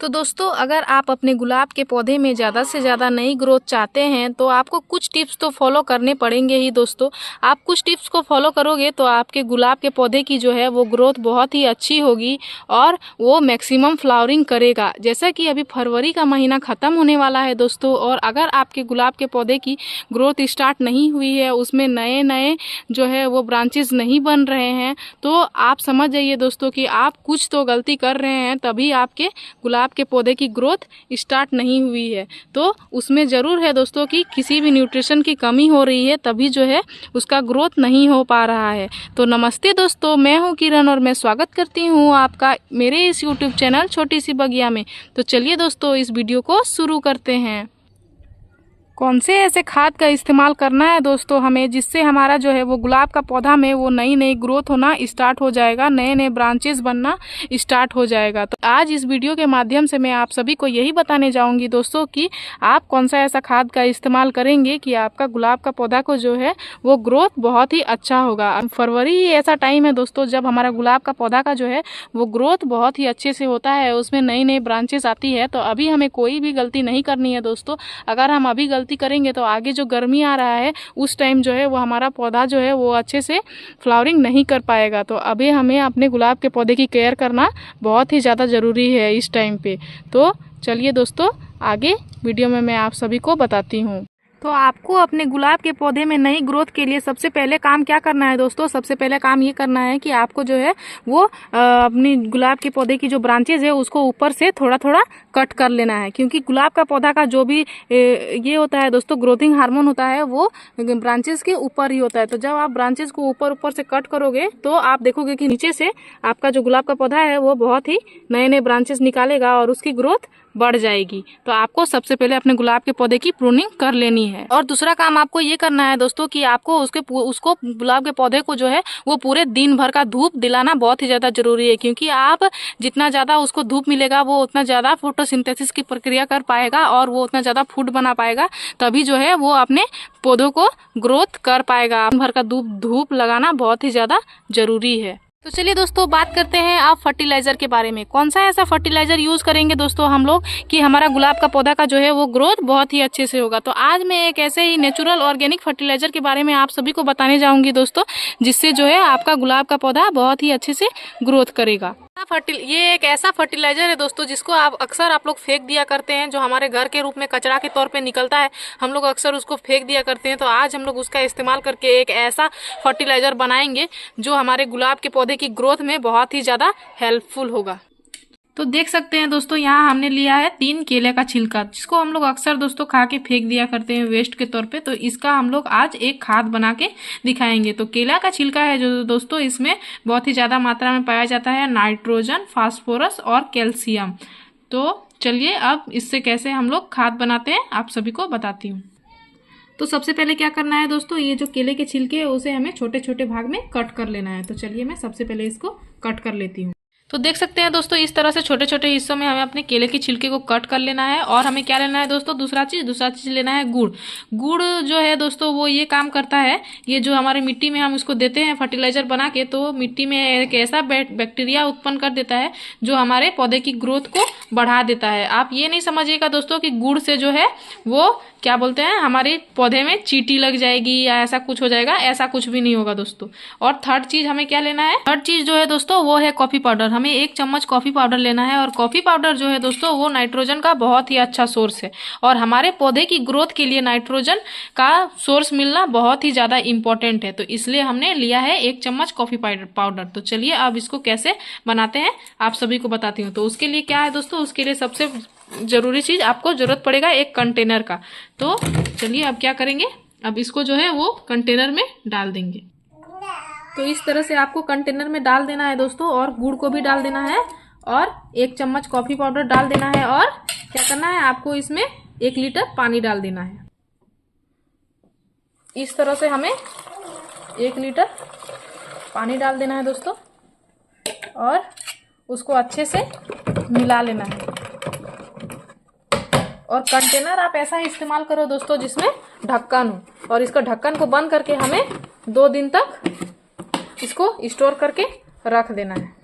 तो दोस्तों, अगर आप अपने गुलाब के पौधे में ज़्यादा से ज़्यादा नई ग्रोथ चाहते हैं तो आपको कुछ टिप्स तो फॉलो करने पड़ेंगे ही दोस्तों। आप कुछ टिप्स को फॉलो करोगे तो आपके गुलाब के पौधे की जो है वो ग्रोथ बहुत ही अच्छी होगी और वो मैक्सिमम फ्लावरिंग करेगा। जैसा कि अभी फरवरी का महीना ख़त्म होने वाला है दोस्तों, और अगर आपके गुलाब के पौधे की ग्रोथ स्टार्ट नहीं हुई है, उसमें नए नए जो है वो ब्रांचेस नहीं बन रहे हैं, तो आप समझ जाइए दोस्तों कि आप कुछ तो गलती कर रहे हैं, तभी आपके गुलाब के पौधे की ग्रोथ स्टार्ट नहीं हुई है। तो उसमें ज़रूर है दोस्तों कि किसी भी न्यूट्रिशन की कमी हो रही है, तभी जो है उसका ग्रोथ नहीं हो पा रहा है। तो नमस्ते दोस्तों, मैं हूं किरण और मैं स्वागत करती हूं आपका मेरे इस यूट्यूब चैनल छोटी सी बगिया में। तो चलिए दोस्तों, इस वीडियो को शुरू करते हैं। कौन से ऐसे खाद का इस्तेमाल करना है दोस्तों हमें, जिससे हमारा जो है वो गुलाब का पौधा में वो नई नई ग्रोथ होना स्टार्ट हो जाएगा, नए नए ब्रांचेस बनना स्टार्ट हो जाएगा। तो आज इस वीडियो के माध्यम से मैं आप सभी को यही बताने जाऊंगी दोस्तों कि आप कौन सा ऐसा खाद का इस्तेमाल करेंगे कि आपका गुलाब का पौधा को जो है वो ग्रोथ बहुत ही अच्छा होगा। फरवरी ही ऐसा टाइम है दोस्तों जब हमारा गुलाब का पौधा का जो है वो ग्रोथ बहुत ही अच्छे से होता है, उसमें नई नई ब्रांचेस आती है। तो अभी हमें कोई भी गलती नहीं करनी है दोस्तों। अगर हम अभी गलती करेंगे तो आगे जो गर्मी आ रहा है उस टाइम जो है वो हमारा पौधा जो है वो अच्छे से फ्लावरिंग नहीं कर पाएगा। तो अभी हमें अपने गुलाब के पौधे की केयर करना बहुत ही ज़्यादा ज़रूरी है इस टाइम पे। तो चलिए दोस्तों, आगे वीडियो में मैं आप सभी को बताती हूँ। तो आपको अपने गुलाब के पौधे में नई ग्रोथ के लिए सबसे पहले काम क्या करना है दोस्तों? सबसे पहले काम ये करना है कि आपको जो है वो अपनी गुलाब के पौधे की जो ब्रांचेज है उसको ऊपर से थोड़ा थोड़ा कट कर लेना है, क्योंकि गुलाब का पौधा का जो भी ये होता है दोस्तों, ग्रोथिंग हार्मोन होता है, वो ब्रांचेज के ऊपर ही होता है। तो जब आप ब्रांचेज को ऊपर ऊपर से कट करोगे तो आप देखोगे कि नीचे से आपका जो गुलाब का पौधा है वो बहुत ही नए नए ब्रांचेस निकालेगा और उसकी ग्रोथ बढ़ जाएगी। तो आपको सबसे पहले अपने गुलाब के पौधे की प्रूनिंग कर लेनी है। और दूसरा काम आपको ये करना है दोस्तों कि आपको उसको गुलाब के पौधे को जो है वो पूरे दिन भर का धूप दिलाना बहुत ही ज्यादा जरूरी है, क्योंकि आप जितना ज्यादा उसको धूप मिलेगा वो उतना ज्यादा फोटोसिंथेसिस की प्रक्रिया कर पाएगा और वो उतना ज्यादा फूड बना पाएगा, तभी जो है वो अपने पौधों को ग्रोथ कर पाएगा। दिन भर का धूप लगाना बहुत ही ज्यादा जरूरी है। तो चलिए दोस्तों, बात करते हैं आप फर्टिलाइजर के बारे में। कौन सा ऐसा फर्टिलाइजर यूज करेंगे दोस्तों हम लोग कि हमारा गुलाब का पौधा का जो है वो ग्रोथ बहुत ही अच्छे से होगा। तो आज मैं एक ऐसे ही नेचुरल ऑर्गेनिक फर्टिलाइजर के बारे में आप सभी को बताने जाऊंगी दोस्तों, जिससे जो है आपका गुलाब का पौधा बहुत ही अच्छे से ग्रोथ करेगा। ये एक ऐसा फर्टिलाइजर है दोस्तों जिसको अक्सर आप लोग फेंक दिया करते हैं, जो हमारे घर के रूप में कचरा के तौर पे निकलता है, हम लोग अक्सर उसको फेंक दिया करते हैं। तो आज हम लोग उसका इस्तेमाल करके एक ऐसा फर्टिलाइजर बनाएंगे जो हमारे गुलाब के पौधे की ग्रोथ में बहुत ही ज़्यादा हेल्पफुल होगा। तो देख सकते हैं दोस्तों, यहाँ हमने लिया है 3 केले का छिलका, जिसको हम लोग अक्सर दोस्तों खा के फेंक दिया करते हैं वेस्ट के तौर पे। तो इसका हम लोग आज एक खाद बना के दिखाएंगे। तो केला का छिलका है जो दोस्तों, इसमें बहुत ही ज़्यादा मात्रा में पाया जाता है नाइट्रोजन, फास्फोरस और कैल्शियम। तो चलिए अब इससे कैसे हम लोग खाद बनाते हैं आप सभी को बताती हूँ। तो सबसे पहले क्या करना है दोस्तों, ये जो केले के छिलके है उसे हमें छोटे छोटे भाग में कट कर लेना है। तो चलिए मैं सबसे पहले इसको कट कर लेती हूँ। तो देख सकते हैं दोस्तों, इस तरह से छोटे छोटे हिस्सों में हमें अपने केले के छिलके को कट कर लेना है। और हमें क्या लेना है दोस्तों, दूसरा चीज लेना है गुड़। गुड़ जो है दोस्तों वो ये काम करता है, ये जो हमारे मिट्टी में हम उसको देते हैं फर्टिलाइजर बना के, तो मिट्टी में एक ऐसा बैक्टीरिया उत्पन्न कर देता है जो हमारे पौधे की ग्रोथ को बढ़ा देता है। आप ये नहीं समझिएगा दोस्तों कि गुड़ से जो है वो क्या बोलते हैं हमारे पौधे में चींटी लग जाएगी या ऐसा कुछ हो जाएगा, ऐसा कुछ भी नहीं होगा दोस्तों। और थर्ड चीज हमें क्या लेना है, थर्ड चीज जो है दोस्तों वो है कॉफी पाउडर। हमें 1 चम्मच कॉफी पाउडर लेना है। और कॉफी पाउडर जो है दोस्तों वो नाइट्रोजन का बहुत ही अच्छा सोर्स है, और हमारे पौधे की ग्रोथ के लिए नाइट्रोजन का सोर्स मिलना बहुत ही ज्यादा इंपॉर्टेंट है। तो इसलिए हमने लिया है 1 चम्मच कॉफी पाउडर। तो चलिए अब इसको कैसे बनाते हैं आप सभी को बताती हूँ। तो उसके लिए क्या है दोस्तों, उसके लिए सबसे जरूरी चीज आपको जरूरत पड़ेगा एक कंटेनर का। तो चलिए अब क्या करेंगे, अब इसको जो है वो कंटेनर में डाल देंगे। तो इस तरह से आपको कंटेनर में डाल देना है दोस्तों, और गुड़ को भी डाल देना है, और 1 चम्मच कॉफी पाउडर डाल देना है, और क्या करना है आपको इसमें 1 लीटर पानी डाल देना है। इस तरह से हमें 1 लीटर पानी डाल देना है दोस्तों, और उसको अच्छे से मिला लेना है। और कंटेनर आप ऐसा इस्तेमाल करो दोस्तों जिसमें ढक्कन हो, और इसका ढक्कन को बंद करके हमें 2 दिन तक इसको स्टोर करके रख देना है।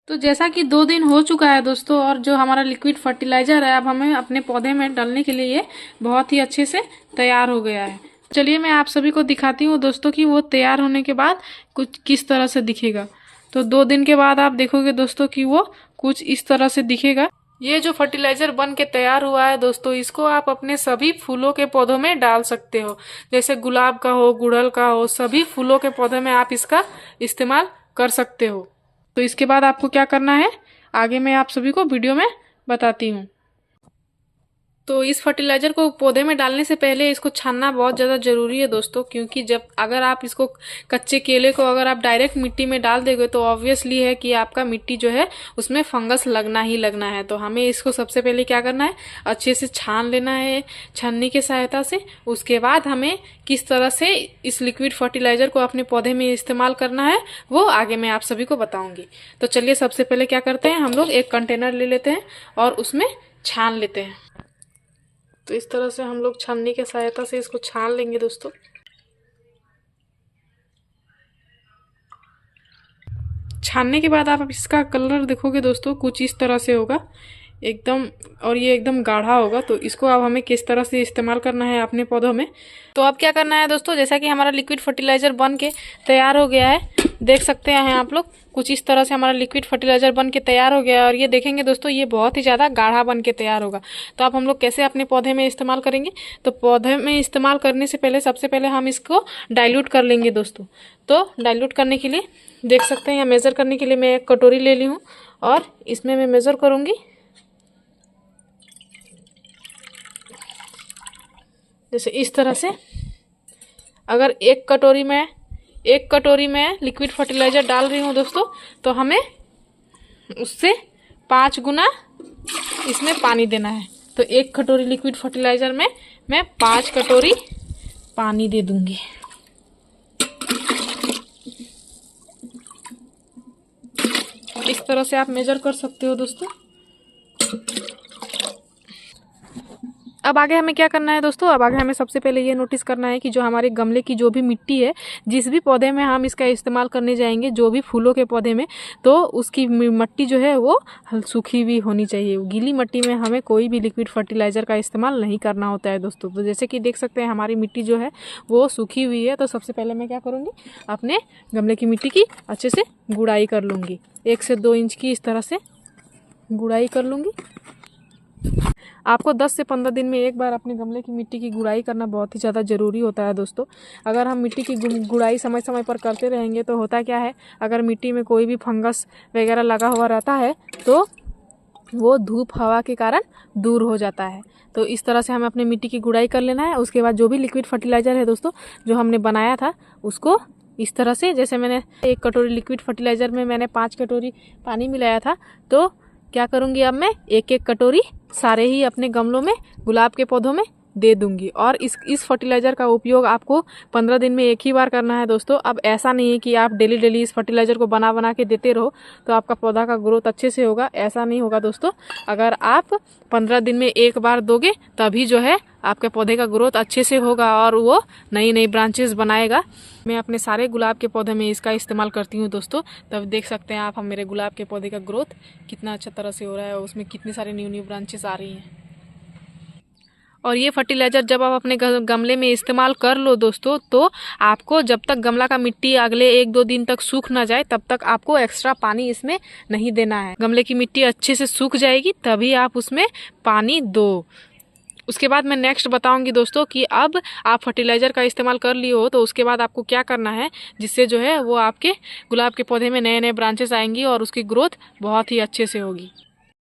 तो जैसा कि 2 दिन हो चुका है दोस्तों, और जो हमारा लिक्विड फर्टिलाइज़र है अब हमें अपने पौधे में डालने के लिए ये बहुत ही अच्छे से तैयार हो गया है। चलिए मैं आप सभी को दिखाती हूँ दोस्तों कि वो तैयार होने के बाद कुछ किस तरह से दिखेगा। तो 2 दिन के बाद आप देखोगे दोस्तों कि वो कुछ इस तरह से दिखेगा। ये जो फर्टिलाइज़र बन के तैयार हुआ है दोस्तों, इसको आप अपने सभी फूलों के पौधों में डाल सकते हो। जैसे गुलाब का हो, गुड़हल का हो, सभी फूलों के पौधे में आप इसका इस्तेमाल कर सकते हो। तो इसके बाद आपको क्या करना है आगे मैं आप सभी को वीडियो में बताती हूँ। तो इस फर्टिलाइज़र को पौधे में डालने से पहले इसको छानना बहुत ज़्यादा ज़रूरी है दोस्तों, क्योंकि जब अगर आप इसको कच्चे केले को अगर आप डायरेक्ट मिट्टी में डाल दोगे तो ऑब्वियसली है कि आपका मिट्टी जो है उसमें फंगस लगना ही लगना है। तो हमें इसको सबसे पहले क्या करना है, अच्छे से छान लेना है छन्नी की सहायता से। उसके बाद हमें किस तरह से इस लिक्विड फर्टिलाइज़र को अपने पौधे में इस्तेमाल करना है वो आगे मैं आप सभी को बताऊँगी। तो चलिए सबसे पहले क्या करते हैं, हम लोग एक कंटेनर ले लेते हैं और उसमें छान लेते हैं। तो इस तरह से हम लोग छन्नी की सहायता से इसको छान लेंगे दोस्तों। छानने के बाद आप इसका कलर देखोगे दोस्तों कुछ इस तरह से होगा एकदम, और ये एकदम गाढ़ा होगा। तो इसको अब हमें किस तरह से इस्तेमाल करना है अपने पौधों में। तो अब क्या करना है दोस्तों, जैसा कि हमारा लिक्विड फर्टिलाइज़र बन के तैयार हो गया है, देख सकते हैं आप लोग कुछ इस तरह से हमारा लिक्विड फर्टिलाइज़र बन के तैयार हो गया है। और ये देखेंगे दोस्तों ये बहुत ही ज़्यादा गाढ़ा बन के तैयार होगा। तो अब हम लोग कैसे अपने पौधे में इस्तेमाल करेंगे, तो पौधे में इस्तेमाल करने से पहले सबसे पहले हम इसको डाइल्यूट कर लेंगे दोस्तों। तो डाइल्यूट करने के लिए देख सकते हैं, या मेज़र करने के लिए मैं एक कटोरी ले ली हूँ और इसमें मैं मेज़र करूँगी। जैसे इस तरह से अगर एक कटोरी में लिक्विड फर्टिलाइज़र डाल रही हूँ दोस्तों, तो हमें उससे 5 गुना इसमें पानी देना है। तो 1 कटोरी लिक्विड फर्टिलाइज़र में मैं 5 कटोरी पानी दे दूंगी। इस तरह से आप मेजर कर सकते हो दोस्तों। अब आगे हमें क्या करना है दोस्तों, अब आगे हमें सबसे पहले ये नोटिस करना है कि जो हमारे गमले की जो भी मिट्टी है, जिस भी पौधे में हम इसका इस्तेमाल करने जाएंगे, जो भी फूलों के पौधे में, तो उसकी मिट्टी जो है वो सूखी भी होनी चाहिए। गीली मिट्टी में हमें कोई भी लिक्विड फर्टिलाइज़र का इस्तेमाल नहीं करना होता है दोस्तों। तो जैसे कि देख सकते हैं हमारी मिट्टी जो है वो सूखी हुई है। तो सबसे पहले मैं क्या करूँगी, अपने गमले की मिट्टी की अच्छे से गुड़ाई कर लूँगी। 1 से 2 इंच की इस तरह से गुड़ाई कर लूँगी। आपको 10 से 15 दिन में एक बार अपने गमले की मिट्टी की गुड़ाई करना बहुत ही ज़्यादा ज़रूरी होता है दोस्तों। अगर हम मिट्टी की गुड़ाई समय समय पर करते रहेंगे तो होता क्या है, अगर मिट्टी में कोई भी फंगस वगैरह लगा हुआ रहता है तो वो धूप हवा के कारण दूर हो जाता है। तो इस तरह से हमें अपनी मिट्टी की गुड़ाई कर लेना है। उसके बाद जो भी लिक्विड फर्टिलाइज़र है दोस्तों जो हमने बनाया था, उसको इस तरह से, जैसे मैंने 1 कटोरी लिक्विड फर्टिलाइज़र में मैंने 5 कटोरी पानी मिलाया था, तो क्या करूँगी अब मैं 1-1 कटोरी सारे ही अपने गमलों में, गुलाब के पौधों में दे दूंगी। और इस फर्टिलाइज़र का उपयोग आपको 15 दिन में एक ही बार करना है दोस्तों। अब ऐसा नहीं है कि आप डेली डेली इस फर्टिलाइज़र को बना बना के देते रहो तो आपका पौधा का ग्रोथ अच्छे से होगा, ऐसा नहीं होगा दोस्तों। अगर आप 15 दिन में एक बार दोगे तभी जो है आपके पौधे का ग्रोथ अच्छे से होगा और वो नई नई ब्रांचेस बनाएगा। मैं अपने सारे गुलाब के पौधे में इसका इस्तेमाल करती हूँ दोस्तों। तब देख सकते हैं आप हम मेरे गुलाब के पौधे का ग्रोथ कितना अच्छा तरह से हो रहा है और उसमें कितनी सारी न्यू ब्रांचेस आ रही हैं। और ये फर्टिलाइज़र जब आप अपने गमले में इस्तेमाल कर लो दोस्तों, तो आपको जब तक गमला का मिट्टी अगले 1-2 दिन तक सूख ना जाए तब तक आपको एक्स्ट्रा पानी इसमें नहीं देना है। गमले की मिट्टी अच्छे से सूख जाएगी तभी आप उसमें पानी दो। उसके बाद मैं नेक्स्ट बताऊंगी दोस्तों कि अब आप फर्टिलाइज़र का इस्तेमाल कर लिए हो तो उसके बाद आपको क्या करना है, जिससे जो है वो आपके गुलाब के पौधे में नए नए ब्रांचेस आएंगी और उसकी ग्रोथ बहुत ही अच्छे से होगी।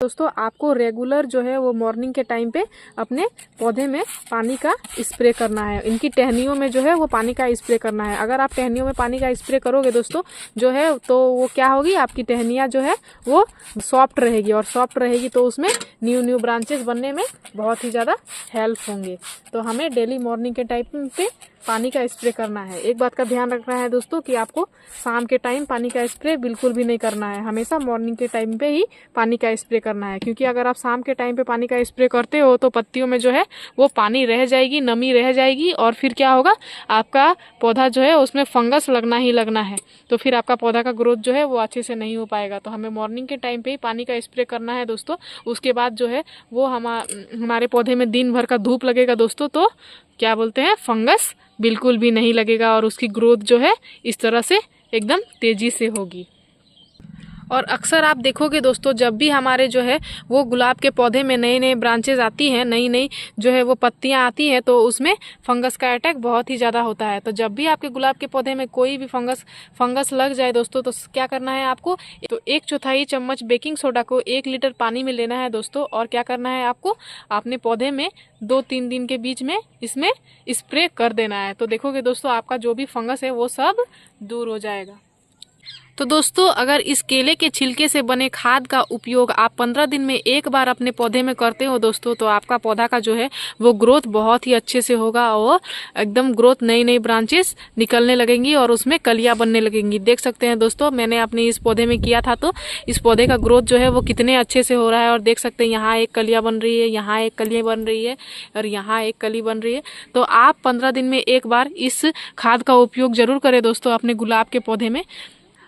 दोस्तों आपको रेगुलर जो है वो मॉर्निंग के टाइम पे अपने पौधे में पानी का स्प्रे करना है। इनकी टहनियों में जो है वो पानी का स्प्रे करना है। अगर आप टहनियों में पानी का स्प्रे करोगे दोस्तों जो है, तो वो क्या होगी, आपकी टहनियाँ जो है वो सॉफ्ट रहेगी, और सॉफ्ट रहेगी तो उसमें न्यू ब्रांचेस बनने में बहुत ही ज़्यादा हेल्प होंगे। तो हमें डेली मॉर्निंग के टाइम पे पानी का स्प्रे करना है। एक बात का ध्यान रखना है दोस्तों कि आपको शाम के टाइम पानी का स्प्रे बिल्कुल भी नहीं करना है, हमेशा मॉर्निंग के टाइम पे ही पानी का स्प्रे करना है। क्योंकि अगर आप शाम के टाइम पे पानी का स्प्रे करते हो तो पत्तियों में जो है वो पानी रह जाएगी, नमी रह जाएगी, और फिर क्या होगा, आपका पौधा जो है उसमें फंगस लगना ही लगना है। तो फिर आपका पौधा का ग्रोथ जो है वो अच्छे से नहीं हो पाएगा। तो हमें मॉर्निंग के टाइम पे ही पानी का स्प्रे करना है दोस्तों। उसके बाद जो है वो हमारे पौधे में दिन भर का धूप लगेगा दोस्तों, तो क्या बोलते हैं, फंगस बिल्कुल भी नहीं लगेगा और उसकी ग्रोथ जो है इस तरह से एकदम तेज़ी से होगी। और अक्सर आप देखोगे दोस्तों, जब भी हमारे जो है वो गुलाब के पौधे में नए नए ब्रांचेज आती हैं, नई नई जो है वो पत्तियां आती हैं, तो उसमें फंगस का अटैक बहुत ही ज़्यादा होता है। तो जब भी आपके गुलाब के पौधे में कोई भी फंगस लग जाए दोस्तों, तो क्या करना है आपको, तो 1/4 चम्मच बेकिंग सोडा को 1 लीटर पानी में लेना है दोस्तों, और क्या करना है आपको, अपने पौधे में 2-3 दिन के बीच में इसमें स्प्रे कर देना है। तो देखोगे दोस्तों, आपका जो भी फंगस है वो सब दूर हो जाएगा। तो दोस्तों, अगर इस केले के छिलके से बने खाद का उपयोग आप 15 दिन में एक बार अपने पौधे में करते हो दोस्तों, तो आपका पौधा का जो है वो ग्रोथ बहुत ही अच्छे से होगा और एकदम ग्रोथ, नई नई ब्रांचेस निकलने लगेंगी और उसमें कलियां बनने लगेंगी। देख सकते हैं दोस्तों, मैंने अपने इस पौधे में किया था, तो इस पौधे का ग्रोथ जो है वो कितने अच्छे से हो रहा है। और देख सकते हैं यहाँ एक कलियां बन रही है, यहाँ एक कली बन रही है, और यहाँ एक कली बन रही है। तो आप 15 दिन में एक बार इस खाद का उपयोग जरूर करें दोस्तों अपने गुलाब के पौधे में।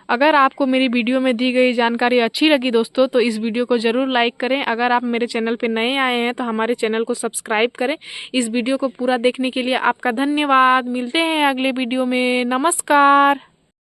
अगर आपको मेरी वीडियो में दी गई जानकारी अच्छी लगी दोस्तों, तो इस वीडियो को ज़रूर लाइक करें। अगर आप मेरे चैनल पर नए आए हैं तो हमारे चैनल को सब्सक्राइब करें। इस वीडियो को पूरा देखने के लिए आपका धन्यवाद। मिलते हैं अगले वीडियो में। नमस्कार।